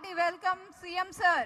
Hearty welcome, CM sir.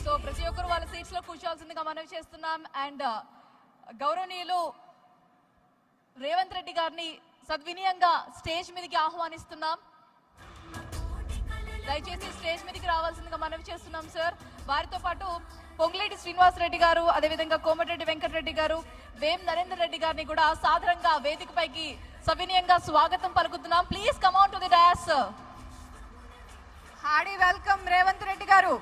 So ప్రతి ఒక్కరు వాళ్ళ సీట్స్ లో కూర్చోవాల్సిందిగా మనవి చేస్తున్నాం. అండ్ గౌరవనీయులు రేవంత్ రెడ్డి గారిని సద్వినయంగా స్టేజ్ మీదకి ఆహ్వానిస్తున్నాం. దయచేసి స్టేజ్ మీదకి రావాల్సిందిగా మనవి చేస్తున్నాం సార్. వారితో పాటు పొంగులేటి శ్రీనివాస్ రెడ్డి గారు, అదేవిధంగా కోమటిరెడ్డి వెంకటరెడ్డి గారు, వేం నరేందర్ రెడ్డి గారిని కూడా సాధారణంగా వేదికపైకి సవినయంగా స్వాగతం పలుకుతున్నాం. Please come on to the dais. Hearty welcome Revanth Reddy garu.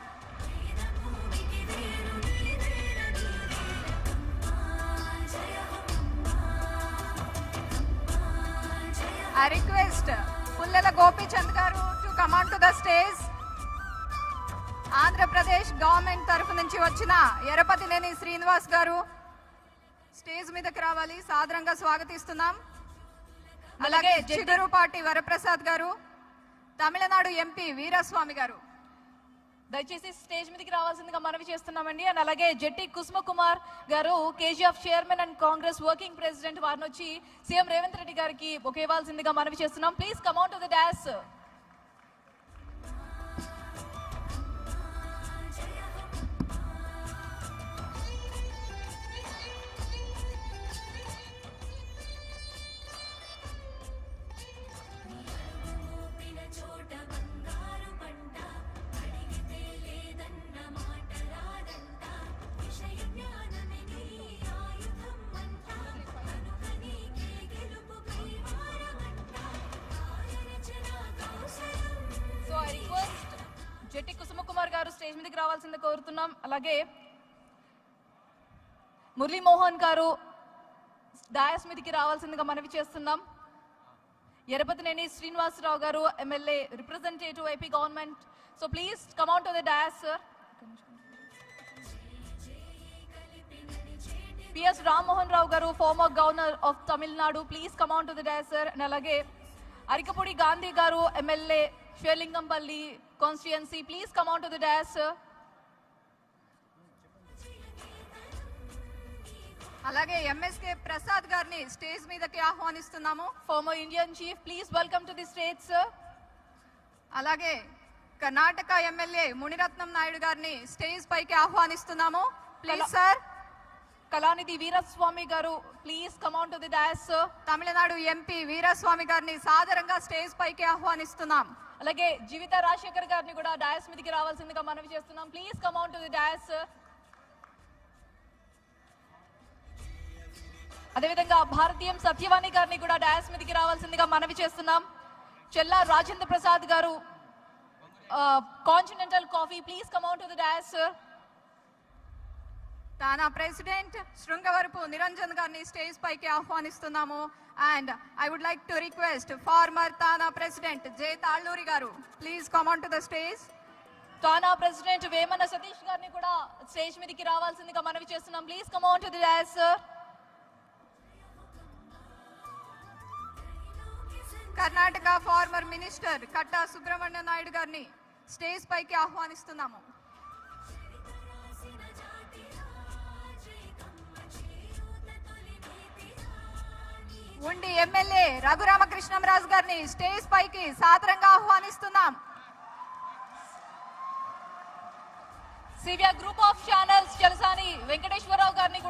I request Pullela Gopichand garu to come on to the stage. Andhra Pradesh government తరఫు నుంచి వచ్చిన ఎరపతినేని శ్రీనివాస్ గారు స్టేజ్ మీదకి రావాలి, సాదరంగా స్వాగతిస్తున్నాం. అలాగే చిగురుపాటి వరప్రసాద్ గారు, తమిళనాడు ఎంపీ వీరస్వామి గారు దయచేసి స్టేజ్ మీదకి రావాల్సిందిగా మనవి చేస్తున్నామండి. అండ్ అలాగే జెట్టి కుసుమ కుమార్ గారు, KGF chairman and Congress working president, వారిని వచ్చి సీఎం రేవంత్ రెడ్డి గారికి బొకే ఇవ్వాల్సిందిగా మనవి చేస్తున్నాం. Please come on to the dais. Jetti Kusuma Kumar garu stage మీదకి రావాల్సింది కోరుతున్నాం. అలాగే మురళీమోహన్ గారు డయాస్ మీదకి రావాల్సిందిగా మనవి చేస్తున్నాం. ఎరపతినేని శ్రీనివాసరావు గారు, MLA representative AP government. So please come on to the dais sir. PS Rammohan Rao గారు, farmer governor of Tamil Nadu, please come on to the dais sir. And అలాగే అరికపూడి గాంధీ గారు, MLA Serilingampally constituency, please come on to the dais. అలాగే MSK Prasad గారిని stage మీదకి ఆహ్వానిస్తున్నాము. Former Indian chief, please welcome to the stage sir. అలాగే Karnataka MLA Muniratnam Naidu గారిని stage పైకి ఆహ్వానిస్తున్నాము. Please sir. కళానిధి వీరస్వామి గారు, please come on to the dais. Tamil Nadu MP Veeraswamy గారిని సాదరంగా స్టేజ్ పైకి ఆహ్వానిస్తున్నాం. అలాగే జీవిత రాజశేఖర్ గారిని కూడా డయాస్ మీదకి రావాల్సిందిగా మనవి చేస్తున్నాం. Please come on to the dais. అదేవిధంగా భారతీయం సత్యవాణి గారిని కూడా డయాస్ మీదకి రావాల్సిందిగా మనవి చేస్తున్నాం. చెల్లా Rajendra Prasad garu, continental coffee, please come on to the dais. TANA president Srungavarapu Niranjan గారిని స్టేజ్ పైకి ఆహ్వానిస్తున్నాము. And I would like to request former TANA president Jay Talluri garu, please come on to the stage. TANA president Vemana Satish గారిని కూడా స్టేజ్ మీదకి రావాల్సిందిగా మనవి చేస్తున్నాం. Please come on to the dais. Karnataka former minister Katta Subrahmanya Naidu గారిని స్టేజ్ పైకి ఆహ్వానిస్తున్నాము. ఉండి ఎమ్మెల్యే రఘురామకృష్ణంరాజు గారిని స్టేజ్ పైకి సాదరంగా ఆహ్వానిస్తున్నాం. సివియా group of channels Chalasani Venkateswara గారిని